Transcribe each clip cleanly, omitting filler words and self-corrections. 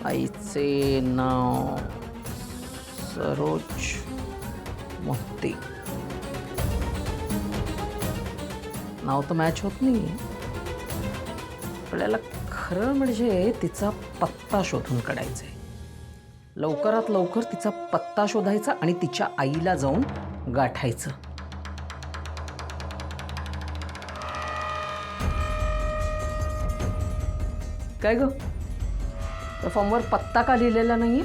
आईचे नाव सरोज मोहिते. नाव तर मॅच होत नाही. आपल्याला खरं म्हणजे तिचा पत्ता शोधून काढायचा आहे. लवकरात लवकर तिचा पत्ता शोधायचा आणि तिच्या आईला जाऊन गाठायचं. काय ग, त्या फॉर्मवर पत्ता का लिहिलेला नाहीये?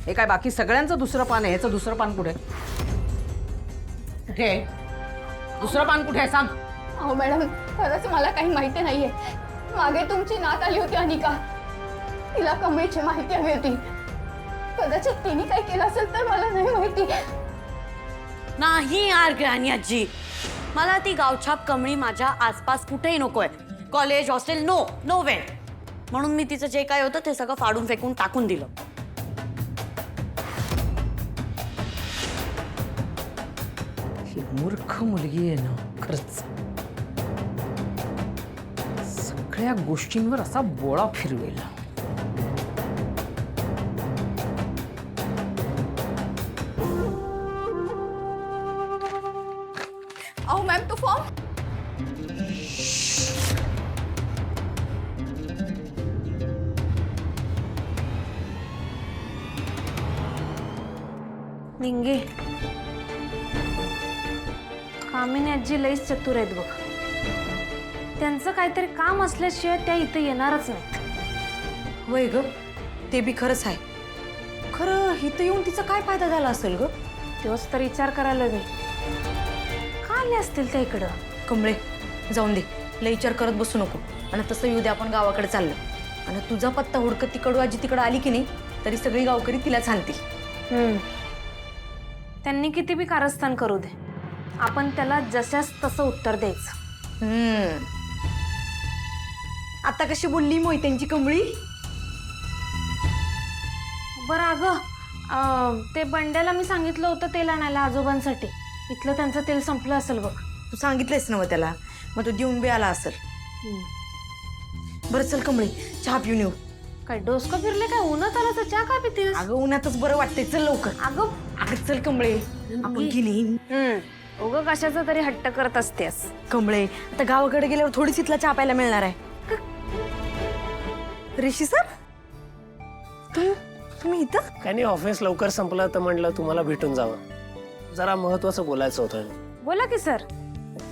हे काय बाकी सगळ्यांचं दुसरं पान आहे, याचं दुसरं पान कुठे? कुठे दुसरं पान कुठे आहे सांग. अहो मॅडम, खरंच मला काही माहिती नाहीये. मागे तुमची नात आली होती अनिका, तिला कमळीची माहिती हवी होती. कदाचित तिने काय केलं असेल तर मला नाही माहिती. नाही यार ग्रॅनी आजी, मला ती गावछाप कमळी माझ्या आसपास कुठेही नकोय. कॉलेज हॉस्टेल नो नो वे. म्हणून मी तिचं जे काय होतं ते सगळं फाडून फेकून टाकून दिलं. ही मूर्ख मुलगी आहे ना खरंच. सगळ्या गोष्टींवर असा बोळा फिरवेल. अहो मॅम, तो फॉर्म. निंगे, कामिनी आजी लईच चतुर आहेत बघ. त्यांचं काहीतरी काम असल्याशिवाय त्या इथे येणारच नाहीत. होय ग, ते बी खरंच आहे. खरं इथं येऊन तिचा काय फायदा झाला असेल ग? तेव्हाच तर विचार करायला मी का आले असतील त्या इकडं. कमळे, जाऊन दे, लय विचार करत बसू नको. आणि तसं येऊ दे, आपण गावाकडे चाललो. आणि तुझा पत्ता हुडकत तिकडू आजी तिकडं आली की नाही तरी सगळी गावकरी तिला सांगतील. त्यांनी किती बी कारस्थान करू दे, आपण त्याला जशाच तसं उत्तर द्यायचं. आता कशी बोलली मोहित्यांची कमळी? बरं अगं, ते बंड्याला मी सांगितलं होतं तेल आणायला आजोबांसाठी. इथलं त्यांचं तेल संपलं असेल बघ. तू सांगितलंयस ना त्याला, मग तो देऊन बी आला असेल. बरं चल कमळी, चहा पिऊन येऊ. काय डोसकं फिरले काय? उन्हात आलं तर चहा का पितेस? अगं उन्हातच बरं वाटतंय, चल लवकर. अगं चल कमळे, आपण की नाही उगं कशाचा तरी हट्ट करत असतेस. कमळे, आता गावाकडे गेल्यावर थोडीच इथला चहा प्यायला मिळणार आहे. ऋषी सर, तुम्ही इथं? काही नाही, ऑफिस लवकर संपलं तर म्हणलं तुम्हाला भेटून जावं. जरा महत्वाचं बोलायचं होतं. बोला की सर.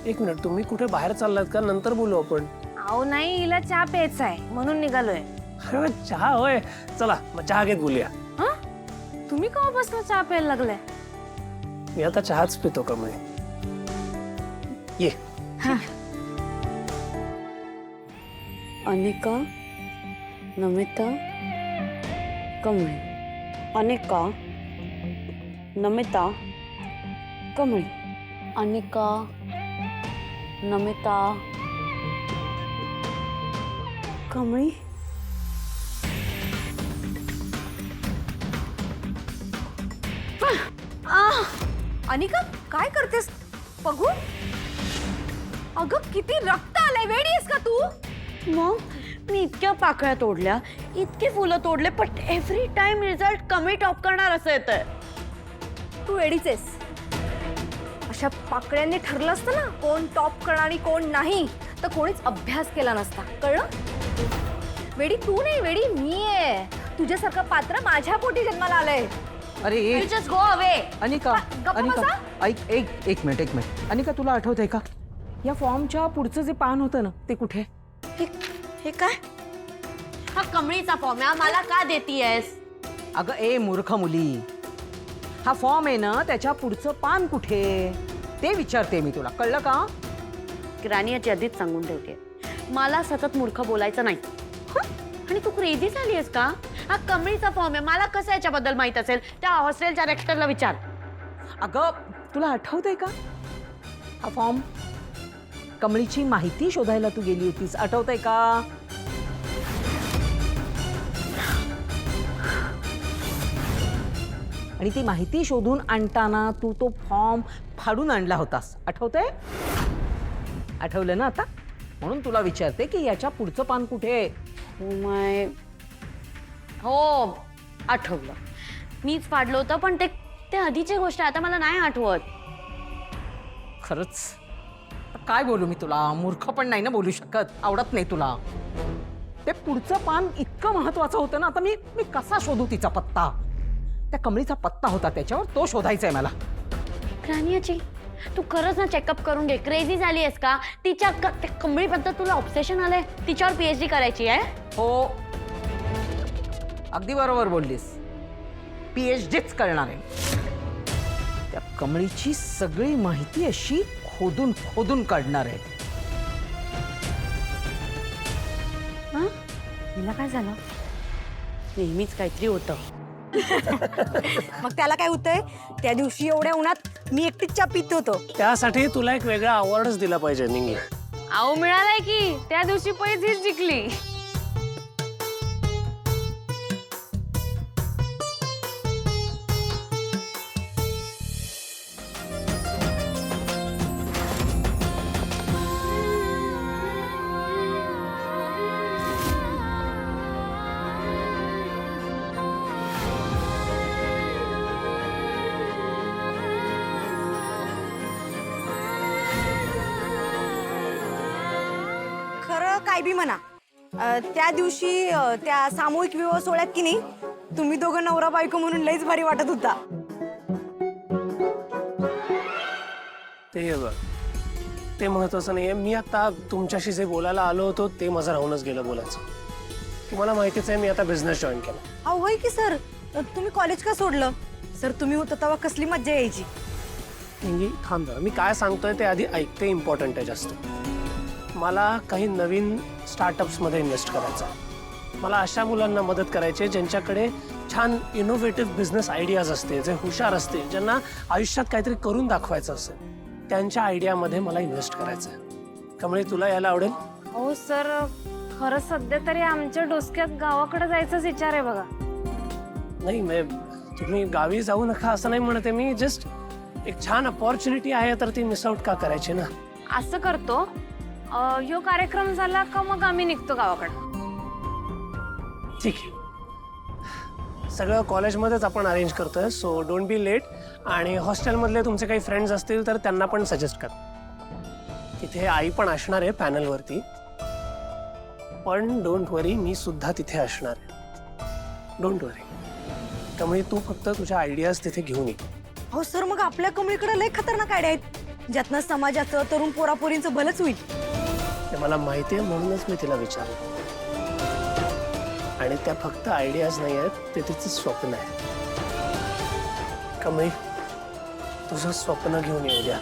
एक मिनिट, तुम्ही कुठे बाहेर चाललात का? नंतर बोलू आपण. अहो नाही, हिला चहा प्यायचा आहे म्हणून निघालोय. अरे चहा होय, चला मग चहा घेत बोलूया. तुम्ही केव्हापासून चहा प्यायला लागलाय? मी आता चहाच पितो कमळे. ये. अनिका, नमिता, कमळी. अनिका, नमिता, कमळी. अनिका, नमिता, कमळी. अनिका, काय करतेस? बघू. अगं किती रक्त आलंय. वेडी आहेस का तू? मग मी इतक्या पाकळ्या तोडल्या, इतके फुलं तोडले, पण एव्हरी टाइम रिझल्ट कमी टॉप करणार असं येतंय. तू वेडीच आहेस. अशा पाकळ्यांनी ठरलं असतं ना कोण टॉप करणार आणि कोण नाही, तर कोणीच अभ्यास केला नसता. कळलं? वेडी तू नाही, वेडी मी आहे. तुझ्यासारखं पात्र माझ्या पोटी जन्माला आलंय. अरे जस्ट गो अवे. अनिका, गप्प अनिका बसा. ऐक, एक मिनिट. अनिका, तुला आठवतंय का या फॉर्मच्या पुढचं जे पान होतं ना ते कुठे? हे काय? हा कमळीचा फॉर्म आहे, मला का देतीयेस? अगं ए मूर्ख मुली, हा फॉर्म आहे ना, त्याच्या पुढचं पान कुठे ते विचारते मी तुला. कळलं का? ग्रॅनियाची आधीच सांगून ठेवते, मला सतत मूर्ख बोलायचं नाही. आणि तू क्रेझी झाली आहेस का? हा कमळीचा फॉर्म आहे, मला कसं याच्याबद्दल माहित असेल? त्या हॉस्टेलच्या रेक्टरला विचार. अगं तुला आठवतंय का हा फॉर्म? कमळीची माहिती शोधायला तू गेली होतीस, आठवतंय का? आणि ती माहिती शोधून आणताना तू तो फॉर्म फाडून आणला होतास, आठवतंय? आठवलं ना आता? म्हणून तुला विचारते की याच्या पुढचं पान कुठे आहे. माय हो आठवलं. मीच पाडलं होतं, पण ते ते आधीची गोष्ट आहे, आता मला नाही आठवत. खरंच आता काय बोलू मी तुला? मूर्ख पण नाही ना बोलू शकत. आवडत नाही तुला. ते पुढचं पान इतकं महत्वाचं होतं ना. आता मी मी कसा शोधू तिचा पत्ता? त्या कमळीचा पत्ता होता त्याच्यावर, तो शोधायचा आहे मला. राणीची तू खरंच ना चेकअप करून घे. क्रेझी झाली आहेस का? तिच्या त्या कमळीबद्दल तुला ऑब्सेशन आलंय. तिच्यावर PhD करायची आहे. हो अगदी बरोबर बोललीस. PhDच करणार आहे. त्या कमळीची सगळी माहिती अशी खोदून खोदून काढणार आहे. हिला काय झालं? नेहमीच काहीतरी होतं. मग त्याला काय होतंय? त्या दिवशी एवढ्या उन्हात मी एकटीच चहा पित होतो. त्यासाठी तुला एक वेगळा अवॉर्डच दिला पाहिजे निंगे. अहो मिळालाय की, त्या दिवशी पैज हीच जिंकली. खरं काय बी म्हणा, त्या दिवशी त्या सामूहिक विवाह सोहळ्यात की नाही, तुम्ही दोघं नवरा बायको म्हणून लईच भारी वाटत होता. ते महत्वाचं नाहीये. मी आता तुमच्याशी जे बोलायला आलो होतो ते माझं राहूनच गेलं बोलायचं. तुम्हाला माहितीच आहे मी आता बिझनेस जॉईन केला. अहो होय की सर, तुम्ही कॉलेज का सोडलं? सर तुम्ही होता तेव्हा कसली मज्जा यायची. निंगी थांब जरा. मी काय सांगतोय ते आधी ऐकते, इम्पॉर्टंट आहे जास्त. मला काही नवीन स्टार्टअप्समध्ये इन्व्हेस्ट करायचं आहे. मला अशा मुलांना मदत करायची आहे ज्यांच्याकडे छान इनोव्हेटिव्ह बिझनेस आयडियाज असते, जे हुशार असते, ज्यांना आयुष्यात काहीतरी करून दाखवायचं असेल. त्यांच्या आयडियामध्ये मला इन्व्हेस्ट करायचं आहे. त्यामुळे तुला यायला आवडेल? हो सर, खरं सध्या तरी आमच्या डोसक्यात गावाकडे जायचाच विचार आहे बघा. नाही तुम्ही गावी जाऊ नका असं नाही म्हणते मी. जस्ट एक छान अपॉर्च्युनिटी आहे तर ती मिस आउट का करायची ना. असं करतो, ह्यो कार्यक्रम झाला का मग आम्ही निघतो गावाकडे. ठीक आहे. सगळं कॉलेजमध्येच आपण अरेंज करतोय, सो डोंट बी लेट. आणि हॉस्टेलमधले तुमचे काही फ्रेंड्स असतील तर त्यांना पण सजेस्ट कर. तिथे आई पण असणार आहे पॅनलवरती. पण डोंट वरी, मी सुद्धा तिथे असणार आहे. डोंट वरी. त्यामुळे तू फक्त तुझ्या आयडियाज तिथे घेऊन ये. हो सर, मग आपल्या कमळीकडे लई खतरनाक आयडिया आहेत, ज्यातनं समाजाचं, तरुण पोरापोरींचं भलंच होईल. ते मला माहिती आहे, म्हणूनच मी तिला विचारलं. आणि त्या फक्त आयडियाज नाही आहेत, ते तिचं स्वप्न आहे. कमळी, तुझं स्वप्न घेऊन येऊ द्या.